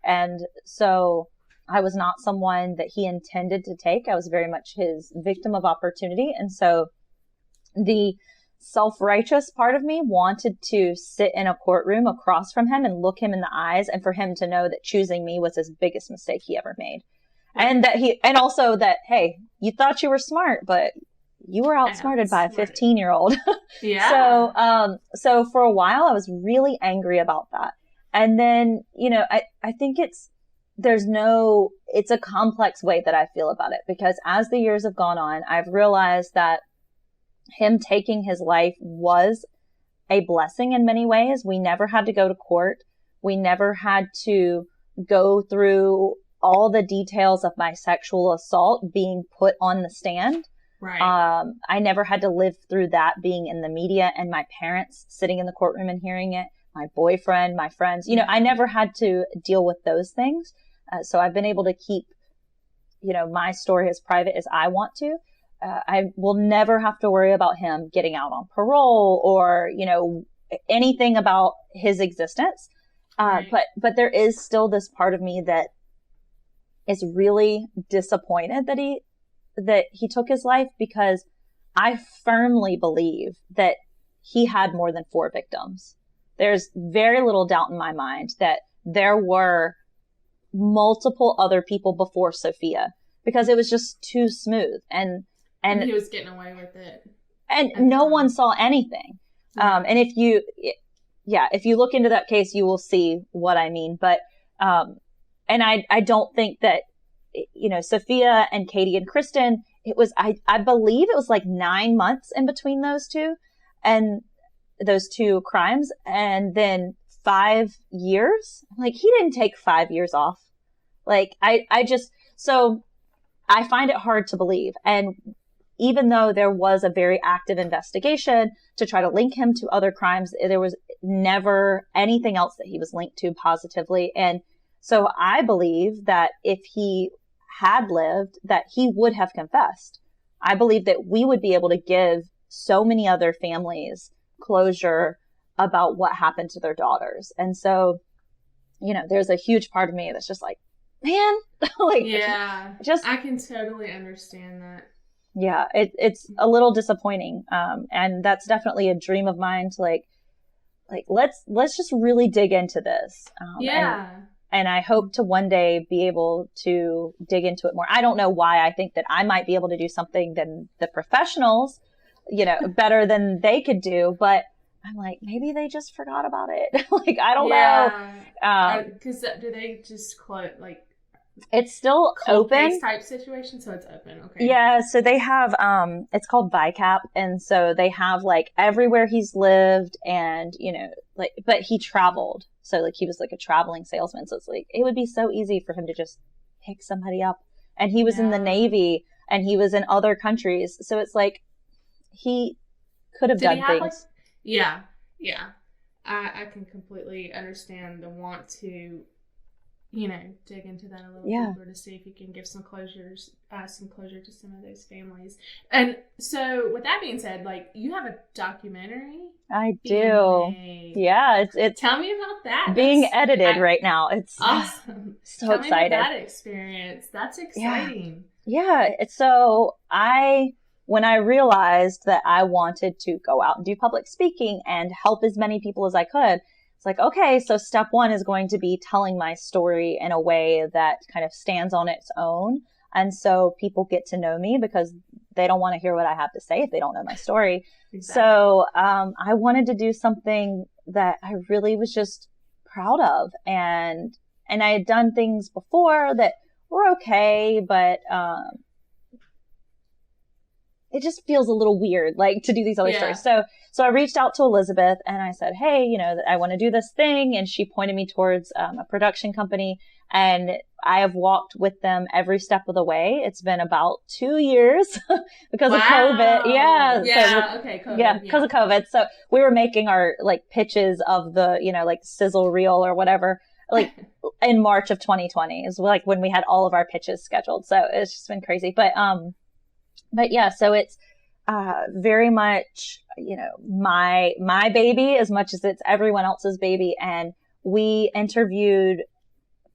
And so I was not someone that he intended to take. I was very much his victim of opportunity. And so the self-righteous part of me wanted to sit in a courtroom across from him and look him in the eyes, and for him to know that choosing me was his biggest mistake he ever made. And also that, hey, you thought you were smart, but you were outsmarted by a 15-year-old. Yeah. So for a while I was really angry about that. And then, I think it's a complex way that I feel about it, because as the years have gone on, I've realized that him taking his life was a blessing in many ways. We never had to go to court. We never had to go through all the details of my sexual assault being put on the stand. Right. I never had to live through that being in the media and my parents sitting in the courtroom and hearing it, my boyfriend, my friends, I never had to deal with those things. So I've been able to keep, my story as private as I want to. I will never have to worry about him getting out on parole or, anything about his existence. Right. But there is still this part of me that is really disappointed that he took his life, because I firmly believe that he had more than 4 victims. There's very little doubt in my mind that there were multiple other people before Sophia, because it was just too smooth and he was getting away with it. And no one saw anything. Yeah. And if you look into that case, you will see what I mean. But, and I don't think that, Sophia and Katie and Kristen, it was, I believe it was like 9 months in between those two crimes, and then 5 years. Like, he didn't take 5 years off. Like, so I find it hard to believe. And even though there was a very active investigation to try to link him to other crimes, there was never anything else that he was linked to positively. And so I believe that if he had lived, that he would have confessed. I believe that we would be able to give so many other families closure about what happened to their daughters. And so, you know, there's a huge part of me that's just like, man, like, yeah, I can totally understand that. Yeah, it's a little disappointing. And that's definitely a dream of mine to like, let's just really dig into this. And I hope to one day be able to dig into it more. I don't know why I think that I might be able to do something than the professionals, you know, better than they could do. But I'm like, maybe they just forgot about it. Like, I don't know. Because do they just close, like, it's still open type situation, so it's open. Okay. Yeah, so they have it's called VICAP, and so they have like everywhere he's lived, and you know, like, but he traveled, so like he was like a traveling salesman, so it's like it would be so easy for him to just pick somebody up, and he was in the Navy, and he was in other countries, so it's like he could have done things. I can completely understand the want to, you know, dig into that a little deeper to see if you can give some closure to some of those families. And so with that being said, like, you have a documentary. I do. Yeah. It's tell me about that. Being edited right now. It's awesome. So tell excited. Me about that experience. That's exciting. Yeah. So when I realized that I wanted to go out and do public speaking and help as many people as I could, it's like, okay, so step one is going to be telling my story in a way that kind of stands on its own. And so people get to know me because they don't want to hear what I have to say if they don't know my story. Exactly. So I wanted to do something that I really was just proud of. And I had done things before that were okay, but it just feels a little weird, like, to do these other stories. So I reached out to Elizabeth and I said, hey, you know, I want to do this thing. And she pointed me towards a production company, and I have walked with them every step of the way. It's been about 2 years because of COVID. Because of COVID. So we were making our like pitches of the, you know, like sizzle reel or whatever, like in March of 2020 is like when we had all of our pitches scheduled. So it's just been crazy. But yeah, so it's very much, you know, my baby as much as it's everyone else's baby. And we interviewed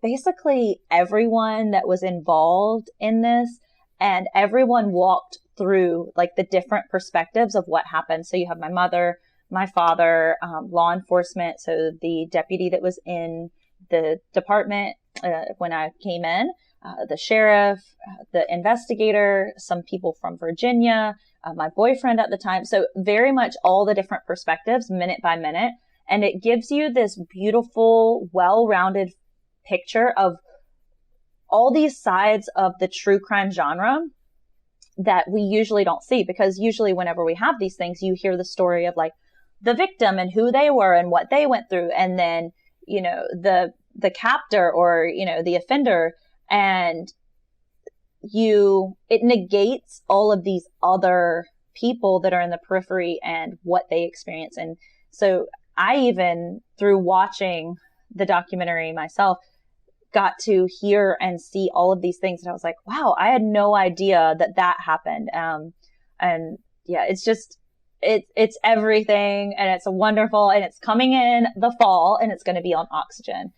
basically everyone that was involved in this, and everyone walked through like the different perspectives of what happened. So you have my mother, my father, law enforcement. So the deputy that was in the department when I came in, the sheriff, the investigator, some people from Virginia, my boyfriend at the time. So very much all the different perspectives minute by minute. And it gives you this beautiful, well-rounded picture of all these sides of the true crime genre that we usually don't see, because usually whenever we have these things, you hear the story of like the victim and who they were and what they went through. And then, you know, the captor or, you know, the offender. And it negates all of these other people that are in the periphery and what they experience. And so I even, through watching the documentary myself, got to hear and see all of these things. And I was like, wow, I had no idea that happened. And yeah, it's just, it's everything, and it's wonderful, and it's coming in the fall, and it's going to be on Oxygen.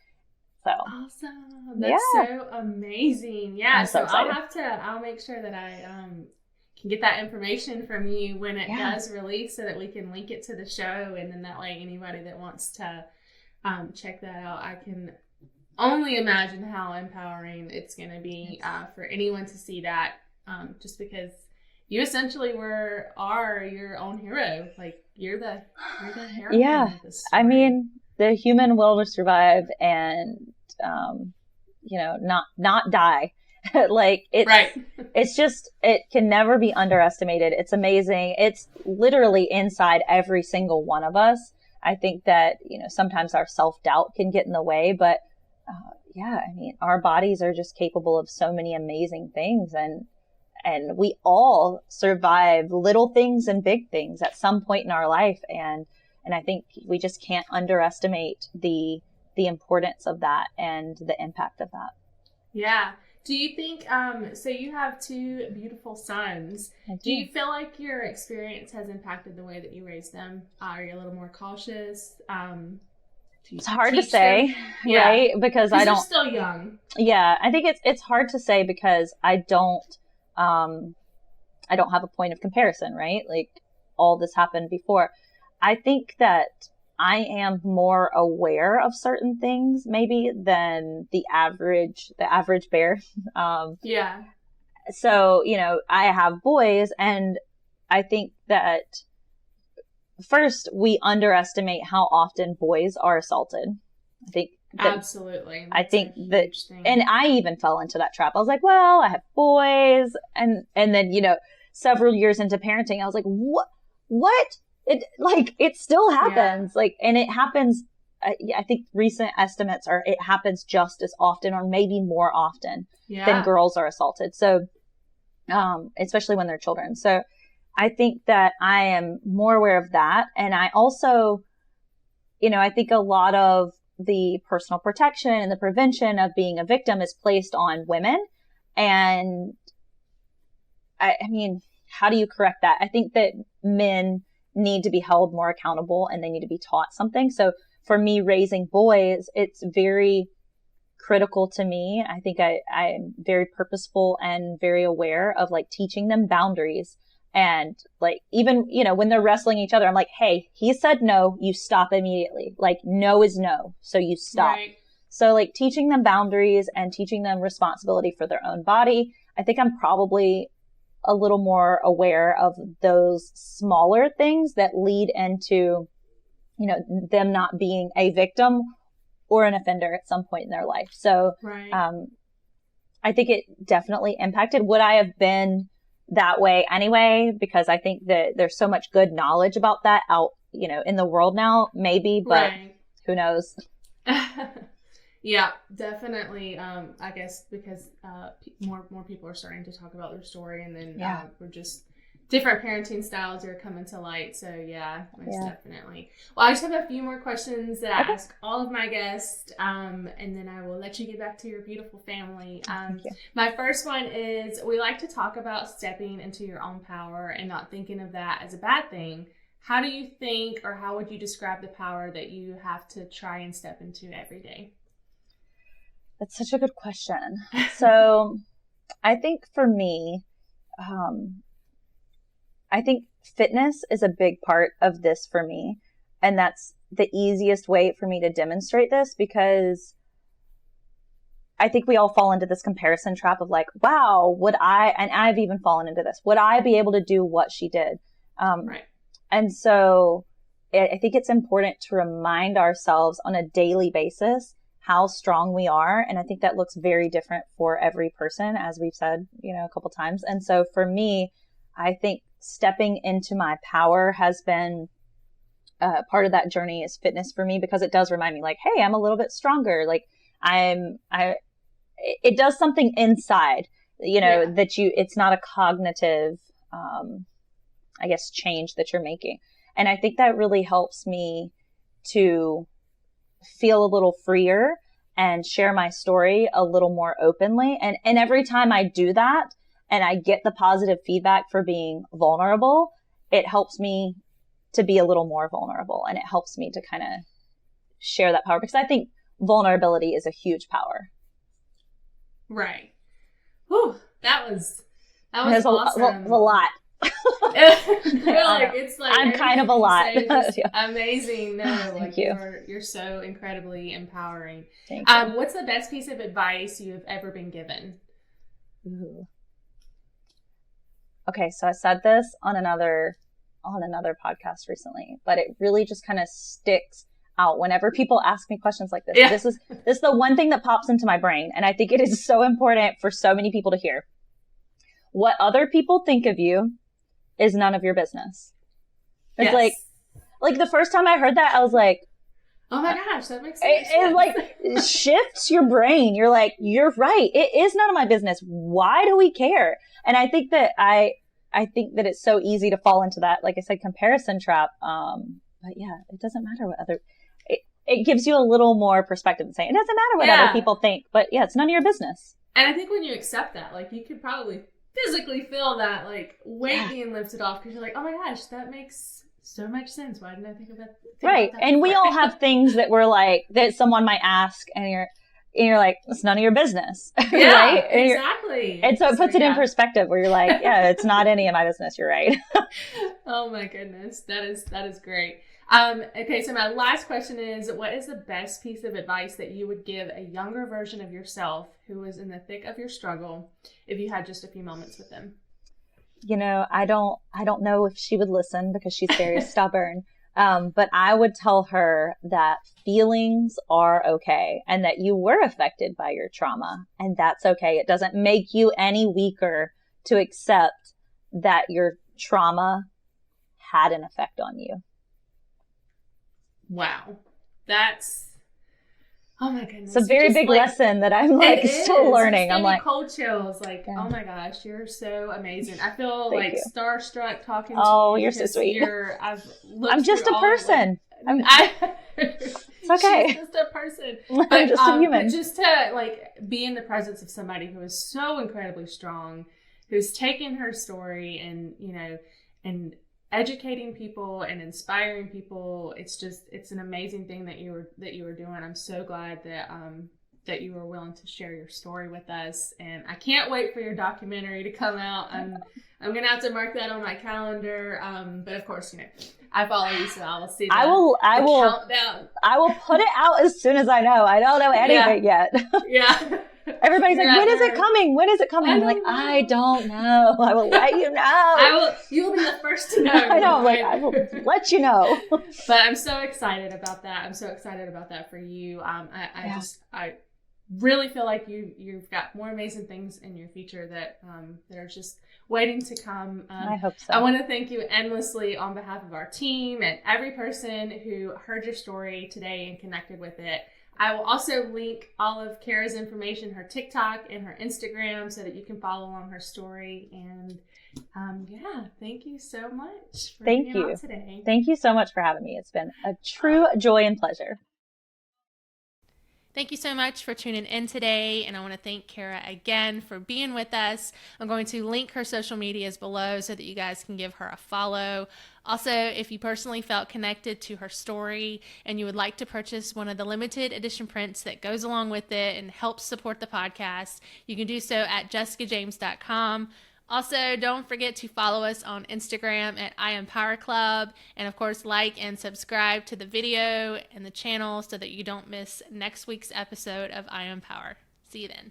So awesome. That's so amazing. Yeah. So I'll make sure that I can get that information from you when it does release, so that we can link it to the show. And then that way anybody that wants to check that out, I can only imagine how empowering it's going to be for anyone to see that, just because you essentially are your own hero. Like you're the hero. Yeah. I mean, the human will to survive and, you know, not die. Like it's just, it can never be underestimated. It's amazing. It's literally inside every single one of us. I think that, you know, sometimes our self-doubt can get in the way, but, I mean, our bodies are just capable of so many amazing things. And and we all survive little things and big things at some point in our life. And I think we just can't underestimate the importance of that and the impact of that. Yeah. Do you think, so you have 2 beautiful sons. Do you feel like your experience has impacted the way that you raise them? Are you a little more cautious? It's hard to say, right? Because I don't. They're still young. Yeah, I think it's hard to say because I don't have a point of comparison, right? Like all this happened before. I think that I am more aware of certain things maybe than the average bear. Yeah. So, I have boys, and I think that first we underestimate how often boys are assaulted. I think that, absolutely. I think that, and I even fell into that trap. I was like, well, I have boys. And then, several years into parenting, I was like, what? It still happens. Yeah. And it happens. I think recent estimates are it happens just as often or maybe more often than girls are assaulted. So, especially when they're children. So I think that I am more aware of that. And I also, I think a lot of the personal protection and the prevention of being a victim is placed on women. And I mean, how do you correct that? I think that men need to be held more accountable and they need to be taught something. So for me, raising boys, it's very critical to me. I think I'm very purposeful and very aware of teaching them boundaries. And even, when they're wrestling each other, I'm like, hey, he said no, you stop immediately. No is no. So you stop. Right. So teaching them boundaries and teaching them responsibility for their own body. I think I'm probably a little more aware of those smaller things that lead into, them not being a victim or an offender at some point in their life. So, right. I think it definitely impacted. Would I have been that way anyway? Because I think that there's so much good knowledge about that out, in the world now, maybe, but right. Who knows? Yeah, definitely. I guess because more people are starting to talk about their story, and then we're just different parenting styles are coming to light. So most definitely. Well, I just have a few more questions that I ask all of my guests, and then I will let you get back to your beautiful family. My first one is, we like to talk about stepping into your own power and not thinking of that as a bad thing. How do you think, or how would you describe the power that you have to try and step into every day? That's such a good question. So I think for me, I think fitness is a big part of this for me. And that's the easiest way for me to demonstrate this, because I think we all fall into this comparison trap of wow, and I've even fallen into this, would I be able to do what she did? Right. And so I think it's important to remind ourselves on a daily basis how strong we are. And I think that looks very different for every person, as we've said, a couple times. And so for me, I think stepping into my power has been part of that journey is fitness for me, because it does remind me hey, I'm a little bit stronger. It does something inside, that it's not a cognitive, I guess, change that you're making. And I think that really helps me to feel a little freer and share my story a little more openly. And every time I do that and I get the positive feedback for being vulnerable, it helps me to be a little more vulnerable, and it helps me to kind of share that power, because I think vulnerability is a huge power. Right. Whew, that was awesome. A lot. I'm kind of a lot. Amazing. No, Thank you. You're so incredibly empowering. Thank you. What's the best piece of advice you have ever been given? Ooh. Okay, so I said this on another podcast recently, but it really just kind of sticks out whenever people ask me questions like this. Yeah. This is the one thing that pops into my brain, and I think it is so important for so many people to hear. What other people think of you is none of your business. It's yes. like the first time I heard that, I was like, Oh my gosh, that makes so much sense. It like shifts your brain. You're like, you're right. It is none of my business. Why do we care? And I think that I think that it's so easy to fall into that, like I said, comparison trap. But yeah, it doesn't matter what it gives you a little more perspective and saying, it doesn't matter what other people think, but yeah, it's none of your business. And I think when you accept that, like you could probably physically feel that like weight being lifted off because you're like, oh my gosh, that makes so much sense. Why didn't I think about that? Right. And we all have things that we're like, that someone might ask and you're like, it's none of your business. Yeah, right? Exactly. And so it puts it in perspective where you're like, yeah, it's not any of my business. You're right. Oh my goodness. That is great. Okay. So my last question is, what is the best piece of advice that you would give a younger version of yourself who was in the thick of your struggle if you had just a few moments with them? You know, I don't know if she would listen because she's very stubborn. But I would tell her that feelings are okay and that you were affected by your trauma, and that's okay. It doesn't make you any weaker to accept that your trauma had an effect on you. Wow. That's, oh my goodness. It's a very big lesson that I'm like still learning. I'm like cold chills. Like, oh my gosh, you're so amazing. I feel like starstruck talking to you. Oh, you're so sweet. I'm just a person. It's okay. She's just a person. I'm just a human. But just to like be in the presence of somebody who is so incredibly strong, who's taken her story and, you know, and educating people and inspiring people. It's an amazing thing that you were doing. I'm so glad that you were willing to share your story with us, and I can't wait for your documentary to come out. I'm gonna have to mark that on my calendar. But of course, you know, I follow you, so I will see. I will countdown. I will put it out as soon as I know. I don't know any of it yet. Yeah. Everybody's like, when is it coming? When is it coming? I'm like, I don't know. I will let you know. You will be the first to know. I know. Like, I will let you know. But I'm so excited about that. I'm so excited about that for you. I really feel like you've got more amazing things in your future that are just waiting to come. I hope so. I want to thank you endlessly on behalf of our team and every person who heard your story today and connected with it. I will also link all of Kara's information, her TikTok and her Instagram, so that you can follow along her story. And thank you so much for being on today. Thank you so much for having me. It's been a true joy and pleasure. Thank you so much for tuning in today, and I want to thank Kara again for being with us. I'm going to link her social medias below so that you guys can give her a follow. Also, if you personally felt connected to her story and you would like to purchase one of the limited edition prints that goes along with it and helps support the podcast, you can do so at jessicajames.com. Also, don't forget to follow us on Instagram at I Am Power Club, and of course, like and subscribe to the video and the channel so that you don't miss next week's episode of I Am Power. See you then.